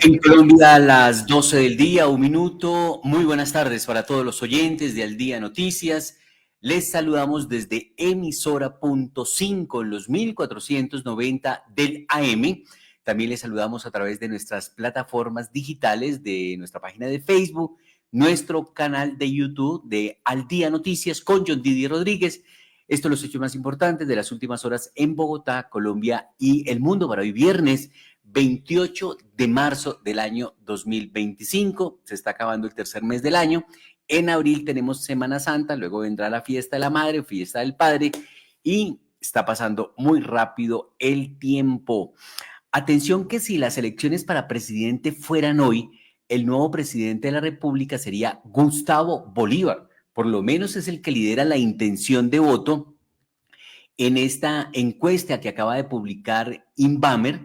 En Colombia a las 12 del día, un minuto. Muy buenas tardes para todos los oyentes de Al Día Noticias. Les saludamos desde emisora punto 5 en los 1490 del AM. También les saludamos a través de nuestras plataformas digitales, de nuestra página de Facebook, nuestro canal de YouTube de Al Día Noticias con John Didier Rodríguez. Estos son los hechos más importantes de las últimas horas en Bogotá, Colombia y el mundo para hoy viernes 28 de marzo del año 2025. Se está acabando el tercer mes del año. En abril tenemos Semana Santa, luego vendrá la fiesta de la madre, fiesta del padre y está pasando muy rápido el tiempo. Atención que si las elecciones para presidente fueran hoy, el nuevo presidente de la República sería Gustavo Bolívar. Por lo menos es el que lidera la intención de voto en esta encuesta que acaba de publicar Inbamer,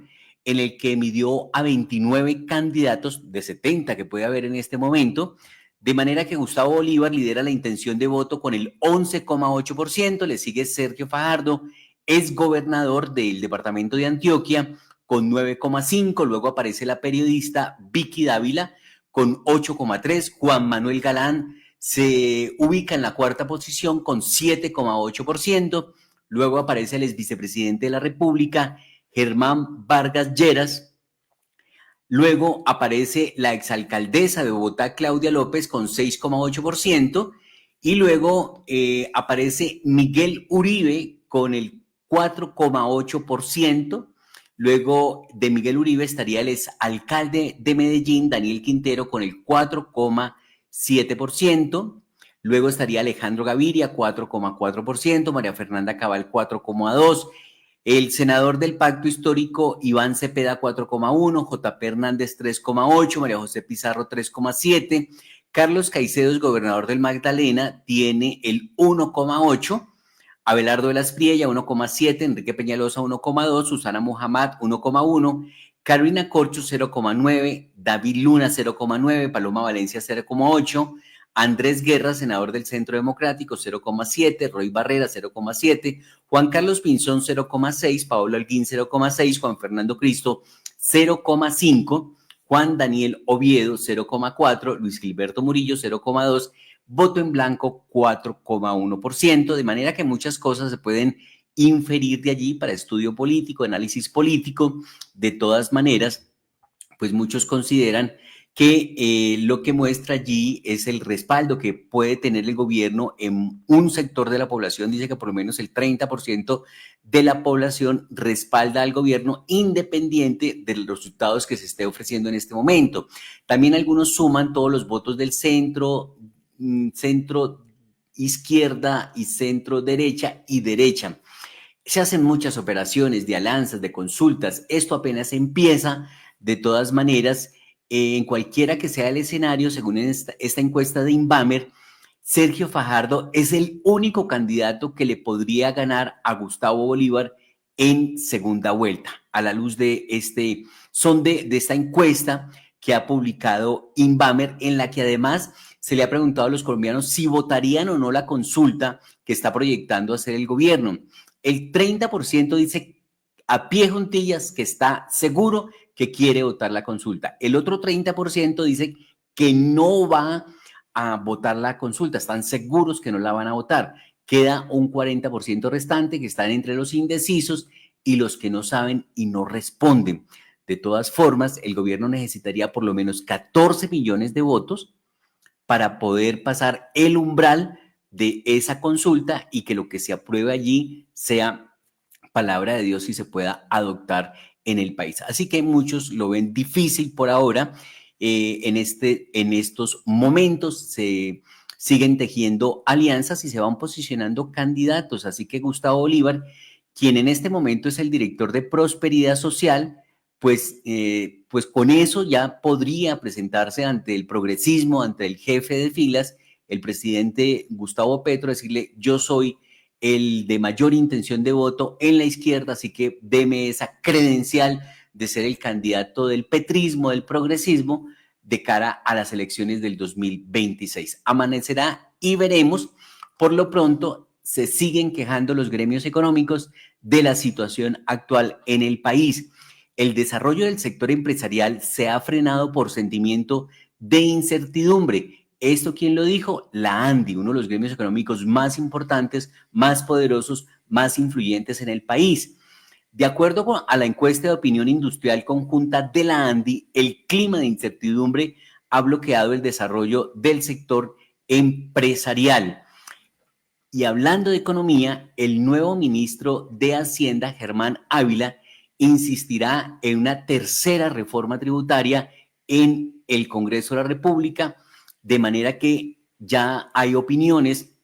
en el que midió a 29 candidatos de 70 que puede haber en este momento, de manera que Gustavo Bolívar lidera la intención de voto con el 11,8%, le sigue Sergio Fajardo, es gobernador del departamento de Antioquia, con 9,5%, luego aparece la periodista Vicky Dávila con 8,3%, Juan Manuel Galán se ubica en la cuarta posición con 7,8%, luego aparece el exvicepresidente de la República, Germán Vargas Lleras. Luego aparece la exalcaldesa de Bogotá, Claudia López, con 6,8%. Y luego aparece Miguel Uribe con el 4,8%. Luego de Miguel Uribe estaría el exalcalde de Medellín, Daniel Quintero, con el 4,7%. Luego estaría Alejandro Gaviria, 4,4%, María Fernanda Cabal, 4,2%, el senador del Pacto Histórico, Iván Cepeda, 4,1%, JP Hernández, 3,8%, María José Pizarro, 3,7%, Carlos Caicedo, gobernador del Magdalena, tiene el 1,8%, Abelardo de las Priella, 1,7%, Enrique Peñalosa, 1,2%, Susana Muhammad, 1,1%, Carolina Corcho, 0,9%, David Luna, 0,9%, Paloma Valencia, 0,8%, Andrés Guerra, senador del Centro Democrático, 0,7%, Roy Barrera, 0,7%, Juan Carlos Pinzón, 0,6%, Paolo Alguín, 0,6%, Juan Fernando Cristo, 0,5%, Juan Daniel Oviedo, 0,4%, Luis Gilberto Murillo, 0,2%, voto en blanco, 4,1%, de manera que muchas cosas se pueden inferir de allí para estudio político, análisis político. De todas maneras, pues muchos consideran que lo que muestra allí es el respaldo que puede tener el gobierno en un sector de la población. Dice que por lo menos el 30% de la población respalda al gobierno independiente de los resultados que se esté ofreciendo en este momento. También algunos suman todos los votos del centro, centro izquierda y centro derecha y derecha. Se hacen muchas operaciones de alianzas, de consultas. Esto apenas empieza. De todas maneras, en cualquiera que sea el escenario, según esta encuesta de Inbamer, Sergio Fajardo es el único candidato que le podría ganar a Gustavo Bolívar en segunda vuelta, a la luz de esta encuesta que ha publicado Inbamer, en la que además se le ha preguntado a los colombianos si votarían o no la consulta que está proyectando hacer el gobierno. El 30% dice a pie juntillas que está seguro que quiere votar la consulta. El otro 30% dice que no va a votar la consulta, están seguros que no la van a votar. Queda un 40% restante que están entre los indecisos y los que no saben y no responden. De todas formas, el gobierno necesitaría por lo menos 14 millones de votos para poder pasar el umbral de esa consulta y que lo que se apruebe allí sea palabra de Dios y se pueda adoptar en el país. Así que muchos lo ven difícil por ahora. En estos momentos se siguen tejiendo alianzas y se van posicionando candidatos. Así que Gustavo Bolívar, quien en este momento es el director de Prosperidad Social, pues con eso ya podría presentarse ante el progresismo, ante el jefe de filas, el presidente Gustavo Petro, decirle: yo soy el de mayor intención de voto en la izquierda, así que deme esa credencial de ser el candidato del petrismo, del progresismo, de cara a las elecciones del 2026. Amanecerá y veremos. Por lo pronto, se siguen quejando los gremios económicos de la situación actual en el país. el desarrollo del sector empresarial se ha frenado por sentimiento de incertidumbre. ¿Esto quién lo dijo? La ANDI, uno de los gremios económicos más importantes, más poderosos, más influyentes en el país. De acuerdo a la encuesta de opinión industrial conjunta de la ANDI, el clima de incertidumbre ha bloqueado el desarrollo del sector empresarial. Y hablando de economía, el nuevo ministro de Hacienda, Germán Ávila, insistirá en una tercera reforma tributaria en el Congreso de la República, de manera que ya hay opiniones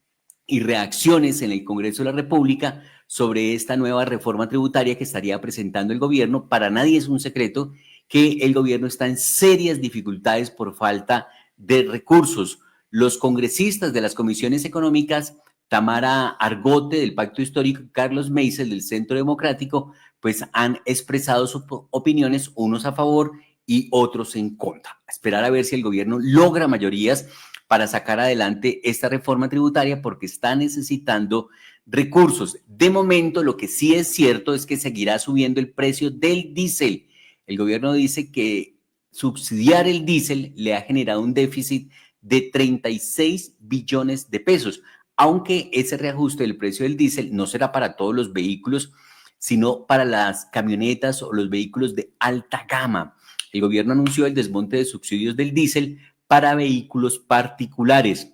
y reacciones en el Congreso de la República sobre esta nueva reforma tributaria que estaría presentando el gobierno. Para nadie es un secreto que el gobierno está en serias dificultades por falta de recursos. Los congresistas de las comisiones económicas, Tamara Argote del Pacto Histórico y Carlos Meisel del Centro Democrático, pues han expresado sus opiniones, unos a favor y otros en contra. Esperar a ver si el gobierno logra mayorías para sacar adelante esta reforma tributaria porque está necesitando recursos. De momento, lo que sí es cierto es que seguirá subiendo el precio del diésel. El gobierno dice que subsidiar el diésel le ha generado un déficit de 36 billones de pesos, aunque ese reajuste del precio del diésel no será para todos los vehículos, sino para las camionetas o los vehículos de alta gama. El gobierno anunció el desmonte de subsidios del diésel para vehículos particulares.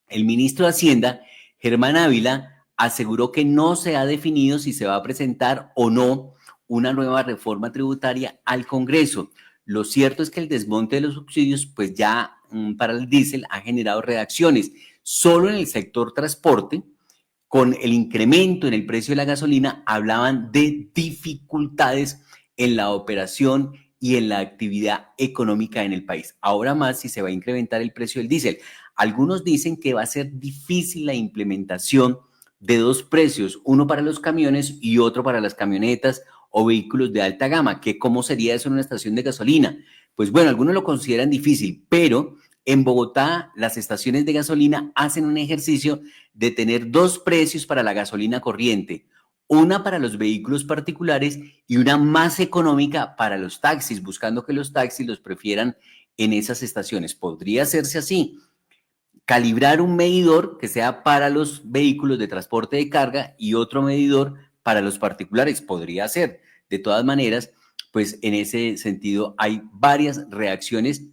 El ministro de Hacienda, Germán Ávila, aseguró que no se ha definido si se va a presentar o no una nueva reforma tributaria al Congreso. Lo cierto es que el desmonte de los subsidios, pues ya para el diésel ha generado reacciones. Solo en el sector transporte, con el incremento en el precio de la gasolina, hablaban de dificultades en la operación y en la actividad económica en el país. Ahora más si se va a incrementar el precio del diésel. Algunos dicen que va a ser difícil la implementación de dos precios, uno para los camiones y otro para las camionetas o vehículos de alta gama. ¿Qué, cómo sería eso en una estación de gasolina? Pues bueno, algunos lo consideran difícil, pero en Bogotá las estaciones de gasolina hacen un ejercicio de tener dos precios para la gasolina corriente, una para los vehículos particulares y una más económica para los taxis, buscando que los taxis los prefieran en esas estaciones. Podría hacerse así, calibrar un medidor que sea para los vehículos de transporte de carga y otro medidor para los particulares. Podría ser. De todas maneras, pues en ese sentido hay varias reacciones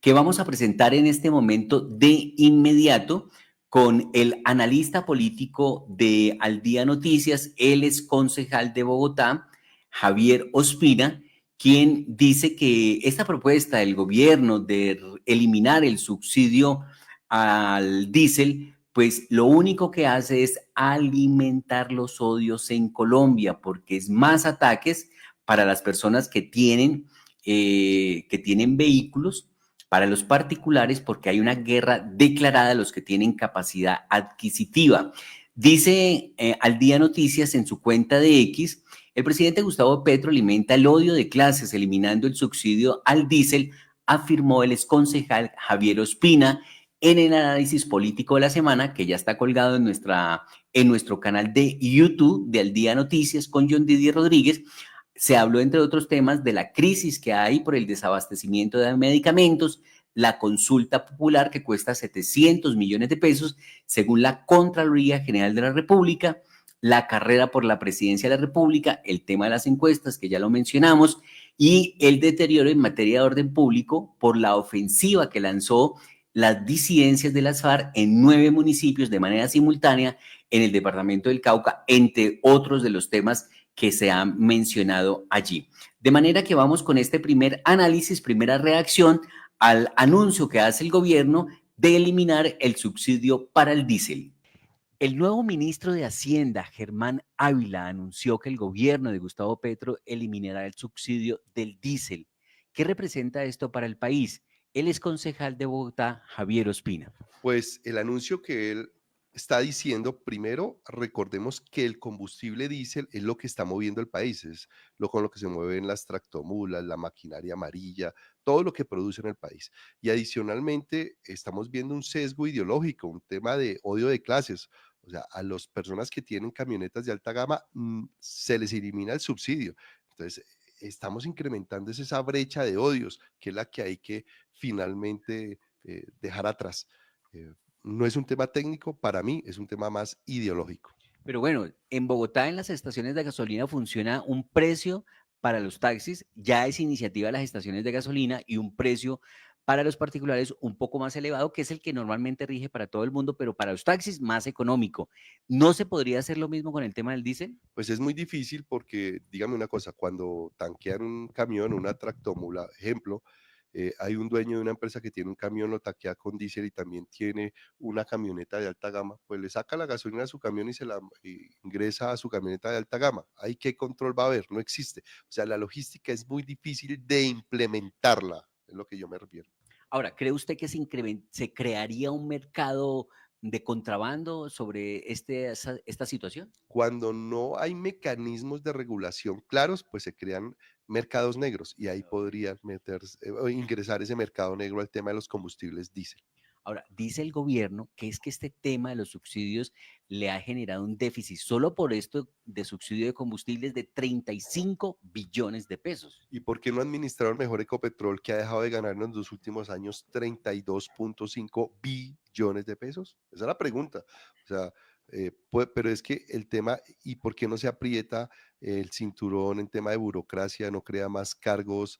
que vamos a presentar en este momento de inmediato con el analista político de Al Día Noticias, él es concejal de Bogotá, Javier Ospina, quien dice que esta propuesta del gobierno de eliminar el subsidio al diésel, pues lo único que hace es alimentar los odios en Colombia, porque es más ataques para las personas que tienen vehículos, para los particulares, porque hay una guerra declarada a los que tienen capacidad adquisitiva. Dice Al Día Noticias en su cuenta de X, el presidente Gustavo Petro alimenta el odio de clases eliminando el subsidio al diésel, afirmó el exconcejal Javier Ospina en el análisis político de la semana, que ya está colgado en nuestro canal de YouTube de Al Día Noticias con John Didier Rodríguez. Se habló, entre otros temas, de la crisis que hay por el desabastecimiento de medicamentos, la consulta popular que cuesta 700 millones de pesos, según la Contraloría General de la República, la carrera por la presidencia de la República, el tema de las encuestas, que ya lo mencionamos, y el deterioro en materia de orden público por la ofensiva que lanzó las disidencias de las FARC en 9 municipios de manera simultánea en el departamento del Cauca, entre otros de los temas que se han mencionado allí. De manera que vamos con este primer análisis, primera reacción al anuncio que hace el gobierno de eliminar el subsidio para el diésel. El nuevo ministro de Hacienda, Germán Ávila, anunció que el gobierno de Gustavo Petro eliminará el subsidio del diésel. ¿Qué representa esto para el país? Él es concejal de Bogotá, Javier Ospina. Pues el anuncio que él está diciendo, primero, recordemos que el combustible diésel es lo que está moviendo el país, es lo con lo que se mueven las tractomulas, la maquinaria amarilla, todo lo que produce en el país. Y adicionalmente, estamos viendo un sesgo ideológico, un tema de odio de clases. O sea, a las personas que tienen camionetas de alta gama se les elimina el subsidio. Entonces, estamos incrementando esa brecha de odios, que es la que hay que finalmente dejar atrás. Eh, no es un tema técnico, para mí es un tema más ideológico. Pero bueno, en Bogotá en las estaciones de gasolina funciona un precio para los taxis, ya es iniciativa de las estaciones de gasolina y un precio para los particulares un poco más elevado, que es el que normalmente rige para todo el mundo, pero para los taxis más económico. ¿No se podría hacer lo mismo con el tema del diésel? Pues es muy difícil porque, dígame una cosa, cuando tanquean un camión, una tractomula, ejemplo, hay un dueño de una empresa que tiene un camión, lo tanquea con diésel y también tiene una camioneta de alta gama, pues le saca la gasolina a su camión y ingresa a su camioneta de alta gama. ¿Ahí qué control va a haber? No existe. O sea, la logística es muy difícil de implementarla, es lo que yo me refiero. Ahora, ¿cree usted que se crearía un mercado de contrabando sobre esta situación? Cuando no hay mecanismos de regulación claros, pues se crean mercados negros y ahí podría meterse o ingresar ese mercado negro al tema de los combustibles diésel. Ahora, dice el gobierno que es que este tema de los subsidios le ha generado un déficit solo por esto de subsidio de combustibles de 35 billones de pesos. ¿Y por qué no administraron mejor Ecopetrol, que ha dejado de ganar en los últimos años 32.5 billones de pesos? Esa es la pregunta. O sea, pero es que el tema, ¿y por qué no se aprieta el cinturón en tema de burocracia, no crea más cargos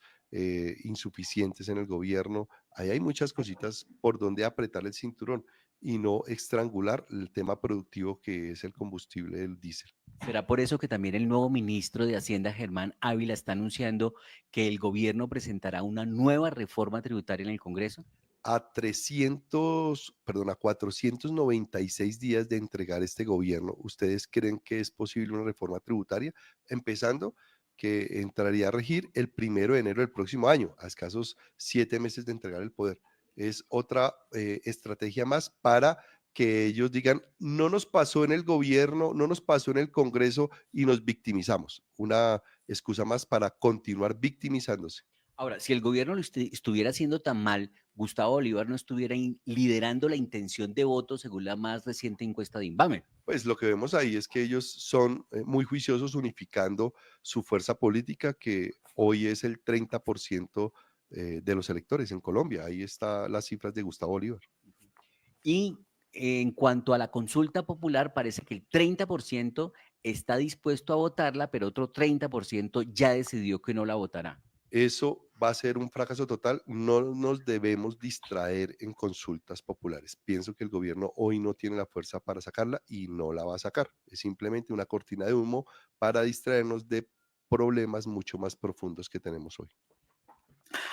insuficientes en el gobierno? Ahí hay muchas cositas por donde apretar el cinturón y no estrangular el tema productivo que es el combustible del diésel. ¿Será por eso que también el nuevo ministro de Hacienda, Germán Ávila, está anunciando que el gobierno presentará una nueva reforma tributaria en el Congreso? A 496 días de entregar este gobierno, ¿ustedes creen que es posible una reforma tributaria? Empezando que entraría a regir el 1 de enero del próximo año, a escasos 7 meses de entregar el poder. Es otra estrategia más para que ellos digan, no nos pasó en el gobierno, no nos pasó en el Congreso y nos victimizamos. Una excusa más para continuar victimizándose. Ahora, si el gobierno estuviera haciendo tan mal, Gustavo Bolívar no estuviera liderando la intención de voto según la más reciente encuesta de Inbamer. Pues lo que vemos ahí es que ellos son muy juiciosos unificando su fuerza política, que hoy es el 30% de los electores en Colombia. Ahí están las cifras de Gustavo Bolívar. Y en cuanto a la consulta popular, parece que el 30% está dispuesto a votarla, pero otro 30% ya decidió que no la votará. Eso va a ser un fracaso total. No nos debemos distraer en consultas populares. Pienso que el gobierno hoy no tiene la fuerza para sacarla y no la va a sacar. Es simplemente una cortina de humo para distraernos de problemas mucho más profundos que tenemos hoy.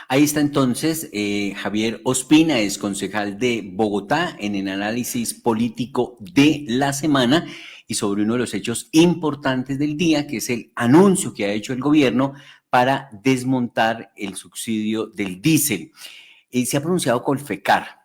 Ahí está entonces Javier Ospina, es concejal de Bogotá en el análisis político de la semana y sobre uno de los hechos importantes del día, que es el anuncio que ha hecho el gobierno para desmontar el subsidio del diésel. Se ha pronunciado Colfecar,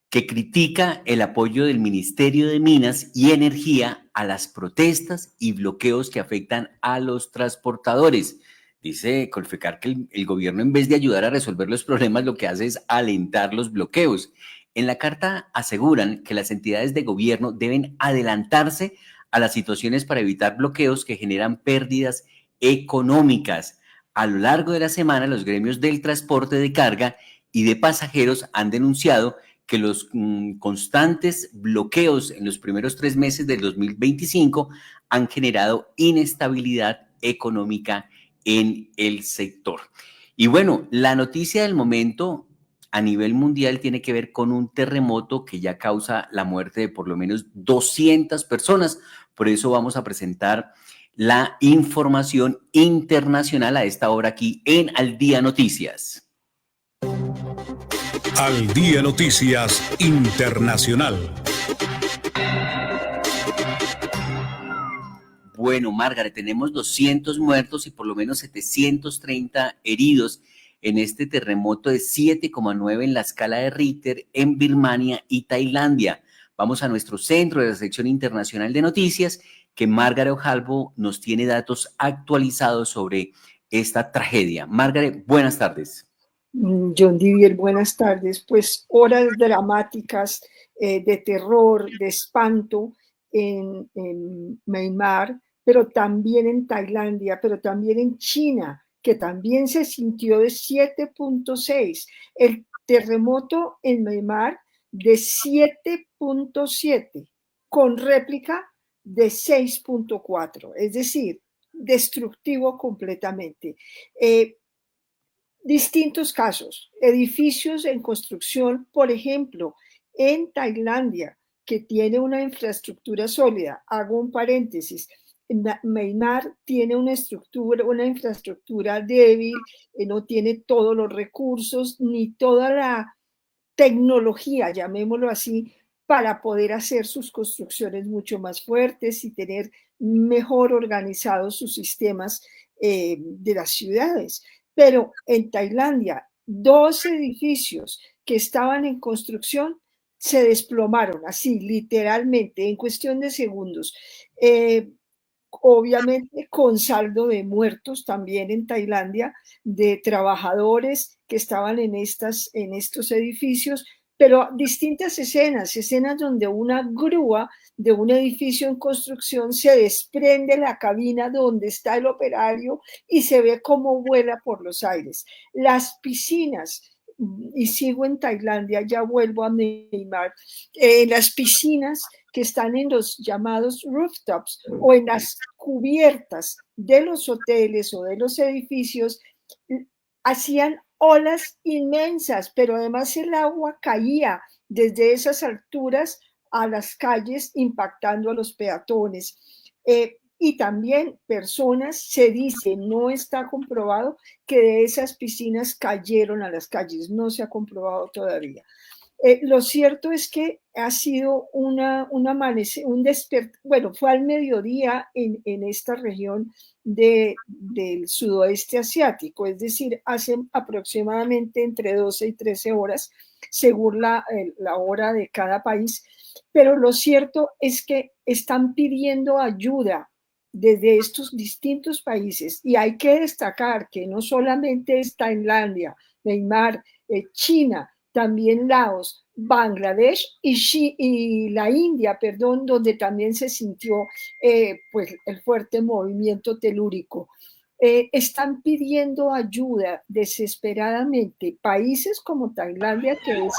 que critica el apoyo del Ministerio de Minas y Energía a las protestas y bloqueos que afectan a los transportadores. Dice Colfecar que el gobierno, en vez de ayudar a resolver los problemas, lo que hace es alentar los bloqueos. En la carta aseguran que las entidades de gobierno deben adelantarse a las situaciones para evitar bloqueos que generan pérdidas económicas. A lo largo de la semana, los gremios del transporte de carga y de pasajeros han denunciado que los constantes bloqueos en los primeros 3 meses del 2025 han generado inestabilidad económica en el sector. Y bueno, la noticia del momento a nivel mundial tiene que ver con un terremoto que ya causa la muerte de por lo menos 200 personas. Por eso vamos a presentar la información internacional a esta hora aquí en Al Día Noticias. Al Día Noticias Internacional. Bueno, Margaret, tenemos 200 muertos y por lo menos 730 heridos en este terremoto de 7,9 en la escala de Richter en Birmania y Tailandia. Vamos a nuestro centro de la sección internacional de noticias, que Margaret Ojalvo nos tiene datos actualizados sobre esta tragedia. Margaret, buenas tardes. John Didier, buenas tardes. Pues horas dramáticas de terror, de espanto en Myanmar, pero también en Tailandia, pero también en China. que también se sintió de 7.6. El terremoto en Myanmar de 7.7, con réplica de 6.4, es decir, destructivo completamente. Distintos casos, edificios en construcción, por ejemplo, en Tailandia, que tiene una infraestructura sólida. Hago un paréntesis. Myanmar tiene una infraestructura débil, no tiene todos los recursos ni toda la tecnología, llamémoslo así, para poder hacer sus construcciones mucho más fuertes y tener mejor organizados sus sistemas de las ciudades. Pero en Tailandia, 2 edificios que estaban en construcción se desplomaron, así, literalmente, en cuestión de segundos. Obviamente con saldo de muertos también en Tailandia, de trabajadores que estaban en estos edificios, pero distintas escenas donde una grúa de un edificio en construcción se desprende la cabina donde está el operario y se ve cómo vuela por los aires. Las piscinas, y sigo en Tailandia, ya vuelvo a Myanmar, las piscinas que están en los llamados rooftops o en las cubiertas de los hoteles o de los edificios, hacían olas inmensas, pero además el agua caía desde esas alturas a las calles, impactando a los peatones. Y también personas, se dice, no está comprobado, que de esas piscinas cayeron a las calles, no se ha comprobado todavía. Lo cierto es que ha sido un despertar, bueno, fue al mediodía en esta región del sudoeste asiático, es decir, hace aproximadamente entre 12 y 13 horas, según la hora de cada país, pero lo cierto es que están pidiendo ayuda desde estos distintos países, y hay que destacar que no solamente es Tailandia, Myanmar, China, también Laos, Bangladesh y la India, perdón, donde también se sintió pues el fuerte movimiento telúrico. Están pidiendo ayuda desesperadamente. Países como Tailandia, que es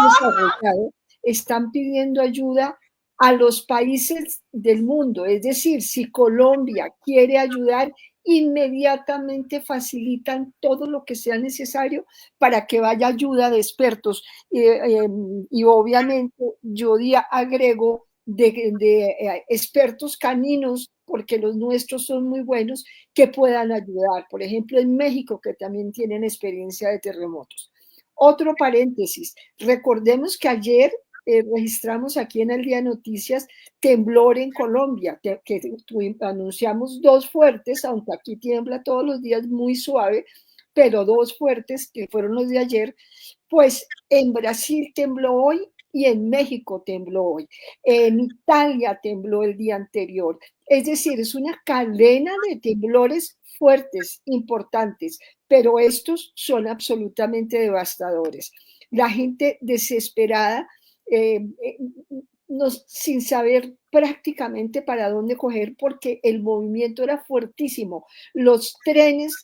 desarrollado, están pidiendo ayuda a los países del mundo. Es decir, si Colombia quiere ayudar, inmediatamente facilitan todo lo que sea necesario para que vaya ayuda de expertos. Y obviamente yo agrego de expertos caninos, porque los nuestros son muy buenos, que puedan ayudar. Por ejemplo, en México, que también tienen experiencia de terremotos. Otro paréntesis, recordemos que ayer registramos aquí en el Día de Noticias temblor en Colombia, que anunciamos 2 fuertes, aunque aquí tiembla todos los días muy suave, pero 2 fuertes que fueron los de ayer. Pues en Brasil tembló hoy y en México tembló hoy. En Italia tembló el día anterior. Es decir, es una cadena de temblores fuertes, importantes, pero estos son absolutamente devastadores. La gente desesperada, sin saber prácticamente para dónde coger, porque el movimiento era fuertísimo. Los trenes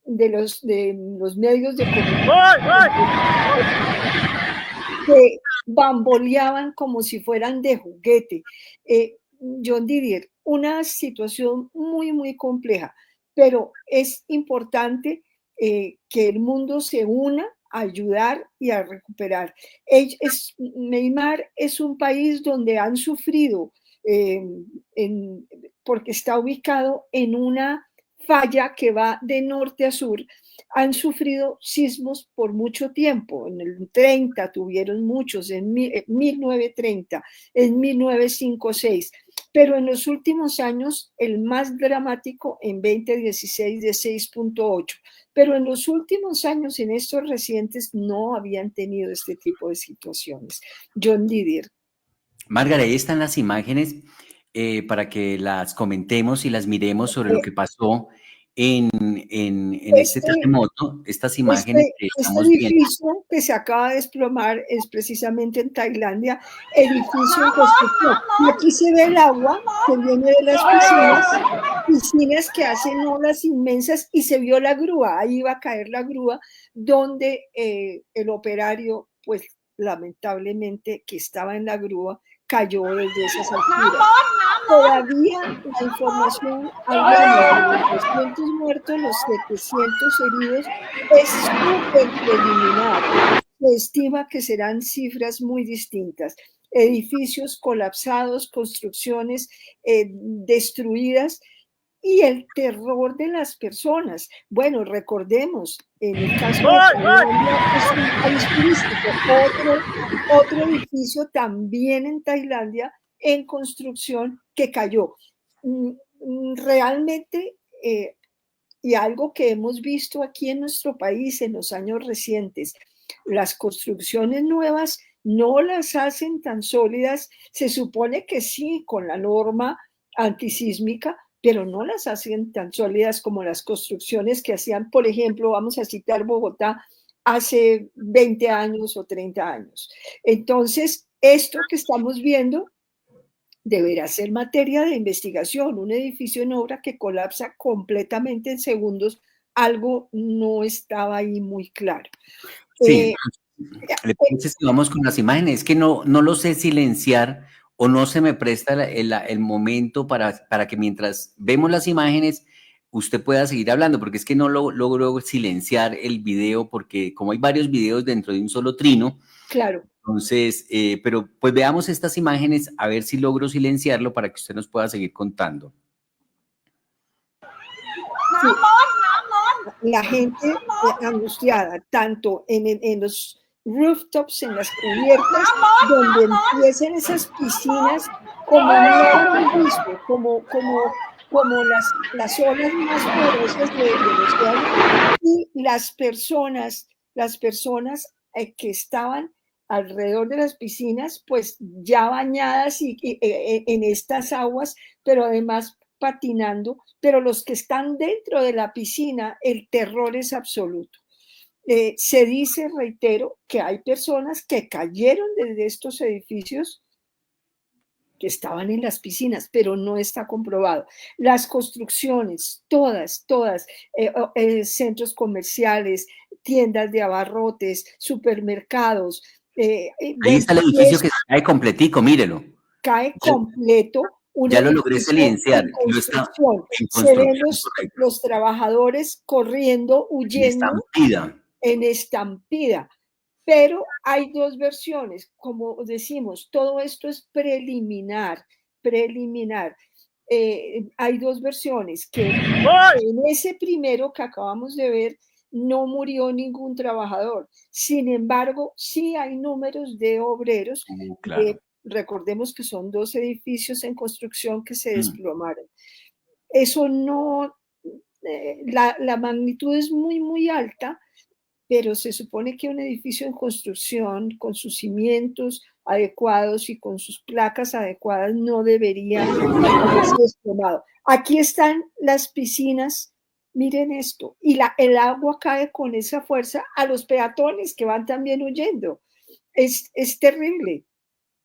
de los medios de comunicación que bamboleaban como si fueran de juguete. John Didier, una situación muy, muy compleja, pero es importante que el mundo se una a ayudar y a recuperar. Myanmar es un país donde han sufrido, porque está ubicado en una falla que va de norte a sur. Han sufrido sismos por mucho tiempo. En el 30 tuvieron muchos, en 1930, en 1956, pero en los últimos años el más dramático en 2016 de 6.8, pero en los últimos años, en estos recientes, no habían tenido este tipo de situaciones. John Didier. Margaret, ahí están las imágenes para que las comentemos y las miremos sobre lo que pasó en este terremoto, estas imágenes que estamos este viendo. edificio que se acaba de desplomar es precisamente en Tailandia, edificio en construcción. Y aquí se ve el agua que viene de las piscinas que hacen olas inmensas, y se vio la grúa, ahí iba a caer la grúa, donde el operario, pues lamentablemente, que estaba en la grúa, cayó desde esas alturas. Todavía la información, hablamos de los 200 muertos, los 700 heridos, es súper preliminar. Se estima que serán cifras muy distintas. Edificios colapsados, construcciones destruidas, y el terror de las personas. Bueno, recordemos, en el caso de Tailandia es un país turístico, otro edificio también en Tailandia en construcción que cayó. Realmente, y algo que hemos visto aquí en nuestro país en los años recientes, las construcciones nuevas no las hacen tan sólidas. Se supone que sí, con la norma antisísmica, pero no las hacen tan sólidas como las construcciones que hacían, por ejemplo, vamos a citar Bogotá, hace 20 años o 30 años. Entonces, esto que estamos viendo deberá ser materia de investigación. Un edificio en obra que colapsa completamente en segundos, algo no estaba ahí muy claro. Sí, ¿le parece si vamos con las imágenes? Es que no lo sé silenciar, o no se me presta el momento para que mientras vemos las imágenes usted pueda seguir hablando, porque es que no logro silenciar el video, porque como hay varios videos dentro de un solo trino. Claro. Entonces, pero pues veamos estas imágenes, a ver si logro silenciarlo para que usted nos pueda seguir contando. Sí. La gente angustiada, tanto en los rooftops, en las cubiertas, donde empiezan esas piscinas, como no hemos visto, como las olas más poderosas del océano, y las personas que estaban alrededor de las piscinas, pues ya bañadas en estas aguas, pero además patinando, pero los que están dentro de la piscina, el terror es absoluto. Se dice, reitero, que hay personas que cayeron desde estos edificios que estaban en las piscinas, pero no está comprobado. Las construcciones, todas, centros comerciales, tiendas de abarrotes, supermercados. Ahí está el edificio que cae completico, mírelo. Cae completo. Ya lo logré silenciar. Lo está en construcción. Se ven los trabajadores corriendo, huyendo en estampida. Pero hay dos versiones, como decimos, todo esto es preliminar. Hay dos versiones, que en ese primero que acabamos de ver no murió ningún trabajador. Sin embargo, sí hay números de obreros. Claro. Recordemos que son 2 edificios en construcción que se desplomaron. Eso no, la magnitud es muy, muy alta, pero se supone que un edificio en construcción, con sus cimientos adecuados y con sus placas adecuadas, no debería haberse desplomado. Aquí están las piscinas, miren esto, y el agua cae con esa fuerza a los peatones que van también huyendo. Es terrible.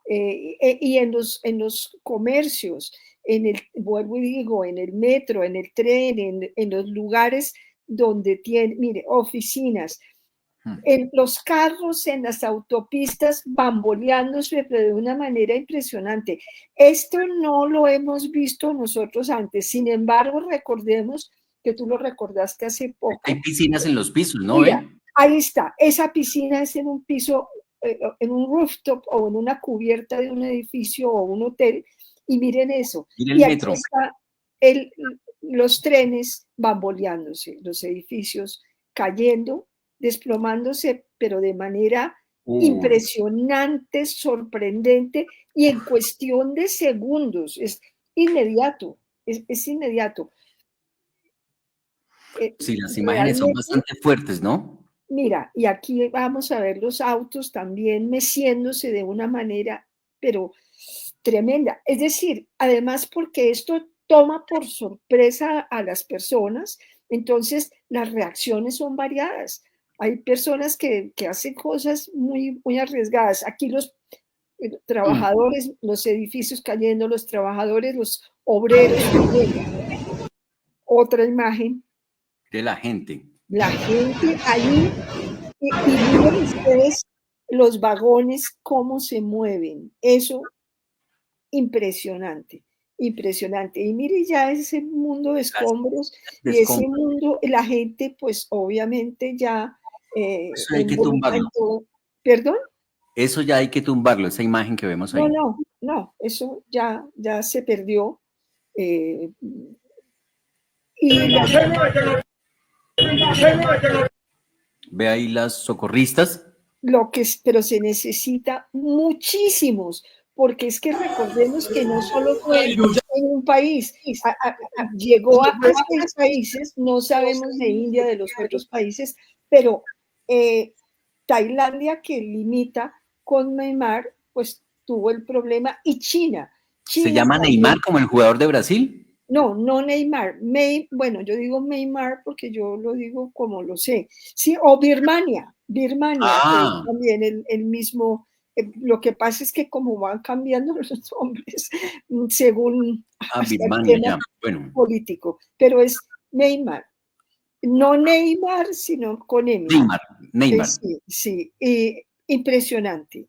Y en los comercios, vuelvo y digo, en el metro, en el tren, en los lugares donde tiene, mire, oficinas, en los carros, en las autopistas, bamboleándose de una manera impresionante. Esto no lo hemos visto nosotros antes. Sin embargo, recordemos que tú lo recordaste hace poco. Hay piscinas en los pisos, ¿no? Mira, ahí está. Esa piscina es en un piso, en un rooftop o en una cubierta de un edificio o un hotel. Y miren eso. Mira el metro. Aquí está los trenes bamboleándose, los edificios cayendo, desplomándose, pero de manera impresionante, sorprendente, y en cuestión de segundos. Es inmediato, es inmediato. Sí, las imágenes son bastante fuertes, ¿no? Mira, y aquí vamos a ver los autos también meciéndose de una manera, pero tremenda. Es decir, además porque esto toma por sorpresa a las personas, Entonces, las reacciones son variadas. Hay personas que hacen cosas muy, muy arriesgadas. Aquí los trabajadores, los edificios cayendo, los trabajadores, los obreros cayendo. Otra imagen. De la gente. La gente ahí, y miren ustedes los vagones, cómo se mueven. Eso, impresionante, impresionante. Y mire ya ese mundo de escombros y ese mundo, la gente, pues obviamente ya... Eso hay que tumbarlo. ¿Perdón? Eso ya hay que tumbarlo, esa imagen que vemos ahí. No, eso ya se perdió. Ve ahí las socorristas. Pero se necesita muchísimos, porque es que recordemos que no solo fue en un país, llegó a 6 países, no sabemos de India, de los otros países, pero Tailandia, que limita con Myanmar, pues tuvo el problema, y China. ¿Se llama Neymar como el jugador de Brasil? No, no Neymar. Bueno, yo digo Myanmar porque yo lo digo como lo sé. Sí, o Birmania, que es también el mismo. Lo que pasa es que como van cambiando los nombres según Birmania, el tema político, pero es Neymar. No Neymar, sino con M. Neymar. Sí. Impresionante.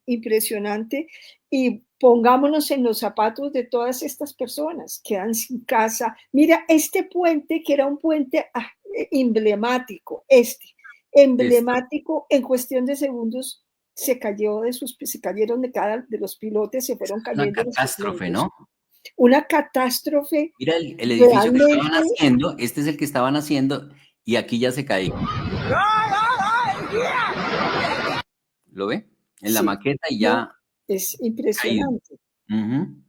Y pongámonos en los zapatos de todas estas personas, quedan sin casa. Mira, este puente, que era un puente emblemático, en cuestión de segundos se cayeron de los pilotes, se fueron cayendo. Una catástrofe, ¿no? Una catástrofe. Mira el edificio que estaban haciendo, este es el que estaban haciendo, y aquí ya se cae. ¿Lo ve? En la maqueta y ya. Es impresionante. Bueno,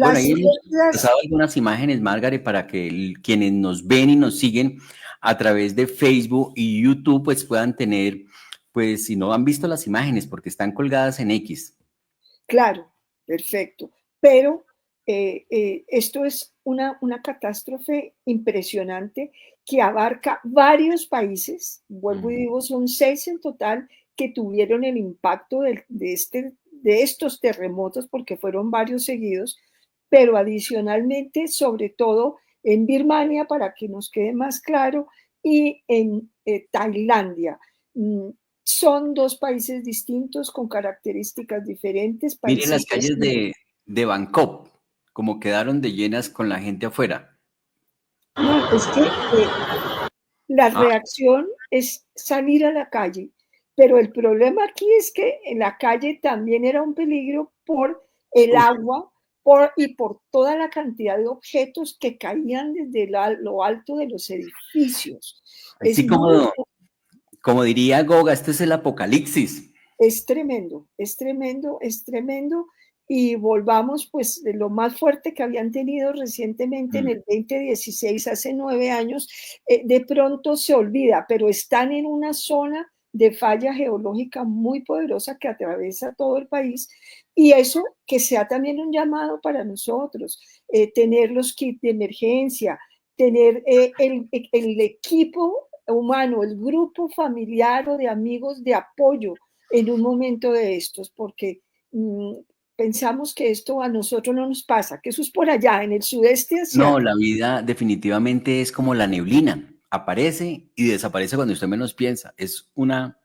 ahí hemos pasado algunas imágenes, Margaret, para que quienes nos ven y nos siguen a través de Facebook y YouTube, pues puedan tener, pues si no han visto las imágenes, porque están colgadas en X. Claro, perfecto. Pero esto es una catástrofe impresionante que abarca varios países. Vuelvo y digo, son 6 en total que tuvieron el impacto de estos terremotos, porque fueron varios seguidos, pero adicionalmente, sobre todo en Birmania, para que nos quede más claro, y en Tailandia. Son 2 países distintos con características diferentes. Miren las calles de Bangkok, como quedaron de llenas con la gente afuera. No, es que la reacción es salir a la calle, pero el problema aquí es que en la calle también era un peligro por el agua y por toda la cantidad de objetos que caían desde lo alto de los edificios. Así como diría Goga, este es el apocalipsis. Es tremendo. Y volvamos, pues, de lo más fuerte que habían tenido recientemente en el 2016, hace 9 años, de pronto se olvida, pero están en una zona de falla geológica muy poderosa que atraviesa todo el país, y eso que sea también un llamado para nosotros, tener los kits de emergencia, tener el equipo humano, el grupo familiar o de amigos de apoyo en un momento de estos, porque pensamos que esto a nosotros no nos pasa, que eso es por allá, en el sudeste asiático. No, la vida definitivamente es como la neblina, aparece y desaparece cuando usted menos piensa. Es una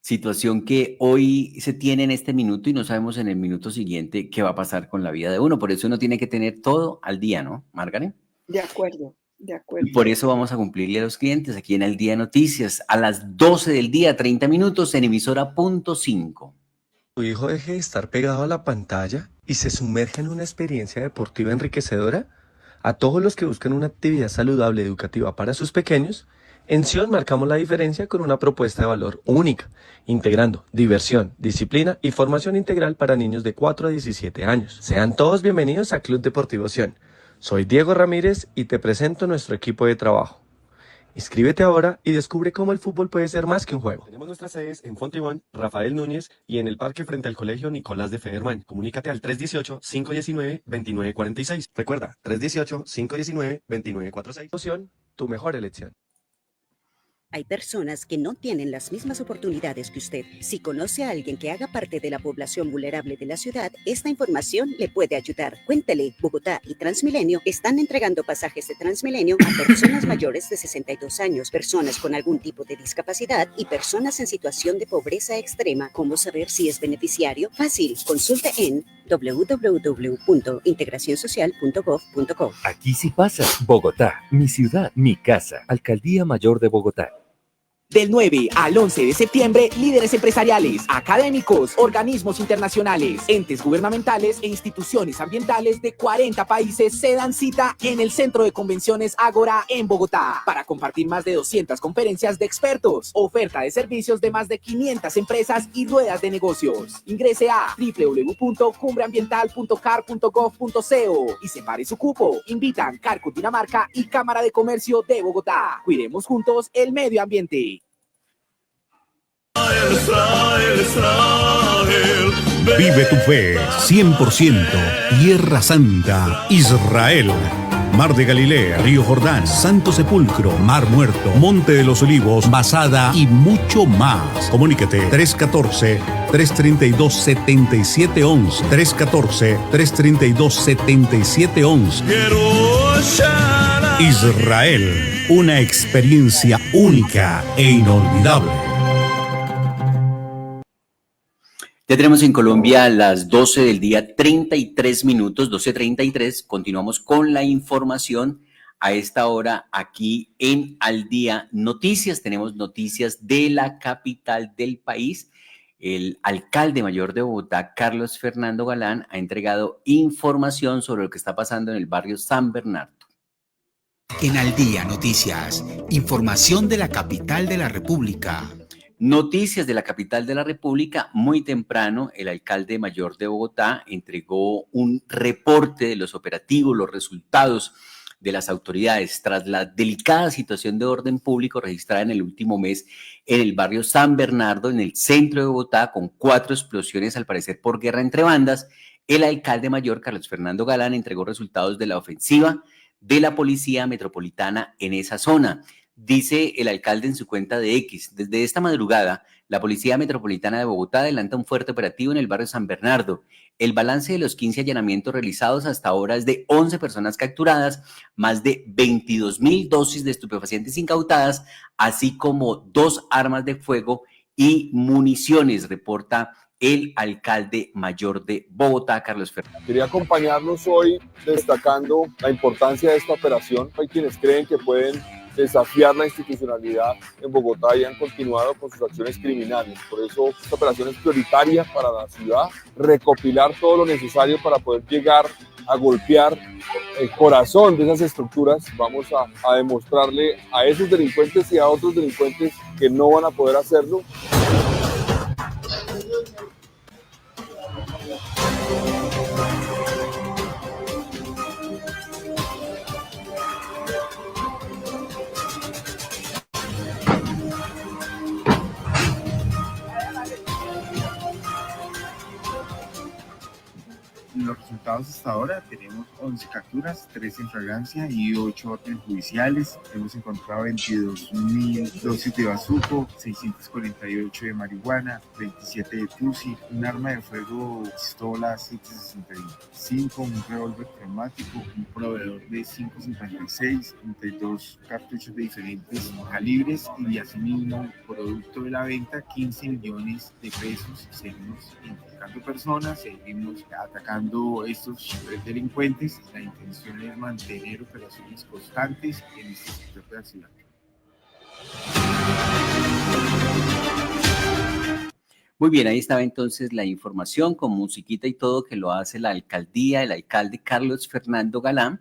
situación que hoy se tiene en este minuto y no sabemos en el minuto siguiente qué va a pasar con la vida de uno. Por eso uno tiene que tener todo al día, ¿no, Margaret? De acuerdo. Y por eso vamos a cumplirle a los clientes aquí en El Día de Noticias a las 12 del día, 30 minutos en emisora .5. ¿Tu hijo deje de estar pegado a la pantalla y se sumerge en una experiencia deportiva enriquecedora? A todos los que buscan una actividad saludable educativa para sus pequeños, en Sion marcamos la diferencia con una propuesta de valor única, integrando diversión, disciplina y formación integral para niños de 4 a 17 años. Sean todos bienvenidos a Club Deportivo Sion. Soy Diego Ramírez y te presento nuestro equipo de trabajo. Inscríbete ahora y descubre cómo el fútbol puede ser más que un juego. Tenemos nuestras sedes en Fontibón, Rafael Núñez y en el parque frente al Colegio Nicolás de Federman. Comunícate al 318-519-2946. Recuerda, 318-519-2946. tu mejor elección. Hay personas que no tienen las mismas oportunidades que usted. Si conoce a alguien que haga parte de la población vulnerable de la ciudad, esta información le puede ayudar. Cuéntele, Bogotá y Transmilenio están entregando pasajes de Transmilenio a personas mayores de 62 años, personas con algún tipo de discapacidad y personas en situación de pobreza extrema. ¿Cómo saber si es beneficiario? Fácil, consulte en www.integracionsocial.gov.co. Aquí sí pasa. Bogotá, mi ciudad, mi casa. Alcaldía Mayor de Bogotá. Del 9 al 11 de septiembre, líderes empresariales, académicos, organismos internacionales, entes gubernamentales e instituciones ambientales de 40 países se dan cita en el Centro de Convenciones Ágora en Bogotá para compartir más de 200 conferencias de expertos, oferta de servicios de más de 500 empresas y ruedas de negocios. Ingrese a www.cumbreambiental.car.gov.co y separe su cupo. Invitan Carco Dinamarca y Cámara de Comercio de Bogotá. Cuidemos juntos el medio ambiente. Vive tu fe, 100%. Tierra Santa, Israel. Mar de Galilea, Río Jordán, Santo Sepulcro, Mar Muerto, Monte de los Olivos, Masada y mucho más. Comunícate 314-332-7711. 314-332-7711. Israel, una experiencia única e inolvidable. Ya tenemos en Colombia las 12 del día, 33 minutos, 12:33. Continuamos con la información a esta hora aquí en Al Día Noticias. Tenemos noticias de la capital del país. El alcalde mayor de Bogotá, Carlos Fernando Galán, ha entregado información sobre lo que está pasando en el barrio San Bernardo. En Al Día Noticias, información de la capital de la República. Noticias de la capital de la República. Muy temprano, el alcalde mayor de Bogotá entregó un reporte de los operativos, los resultados de las autoridades tras la delicada situación de orden público registrada en el último mes en el barrio San Bernardo, en el centro de Bogotá, con 4 explosiones al parecer por guerra entre bandas. El alcalde mayor, Carlos Fernando Galán, entregó resultados de la ofensiva de la Policía Metropolitana en esa zona. Dice el alcalde en su cuenta de X: desde esta madrugada, la Policía Metropolitana de Bogotá adelanta un fuerte operativo en el barrio San Bernardo. El balance de los 15 allanamientos realizados hasta ahora es de 11 personas capturadas, más de 22.000 dosis de estupefacientes incautadas, así como 2 armas de fuego y municiones, reporta el alcalde mayor de Bogotá, Carlos Fernando. Quería acompañarlos hoy destacando la importancia de esta operación. Hay quienes creen que pueden desafiar la institucionalidad en Bogotá y han continuado con sus acciones criminales. Por eso esta operación es prioritaria para la ciudad, recopilar todo lo necesario para poder llegar a golpear el corazón de esas estructuras. Vamos a demostrarle a esos delincuentes y a otros delincuentes que no van a poder hacerlo. Los resultados hasta ahora: tenemos 11 capturas, 3 en flagrancia y 8 órdenes judiciales. Hemos encontrado 22.000 dosis de bazuco, 648 de marihuana, 27 de tusi, un arma de fuego, pistola 765, un revólver traumático, un proveedor de 5.56, 32 cartuchos de diferentes calibres y asimismo, producto de la venta, 15 millones de pesos. Seguimos identificando personas, seguimos atacando estos delincuentes. La intención es mantener operaciones constantes en este sector de la ciudad. Muy bien, ahí estaba entonces la información con musiquita y todo que lo hace la alcaldía, el alcalde Carlos Fernando Galán,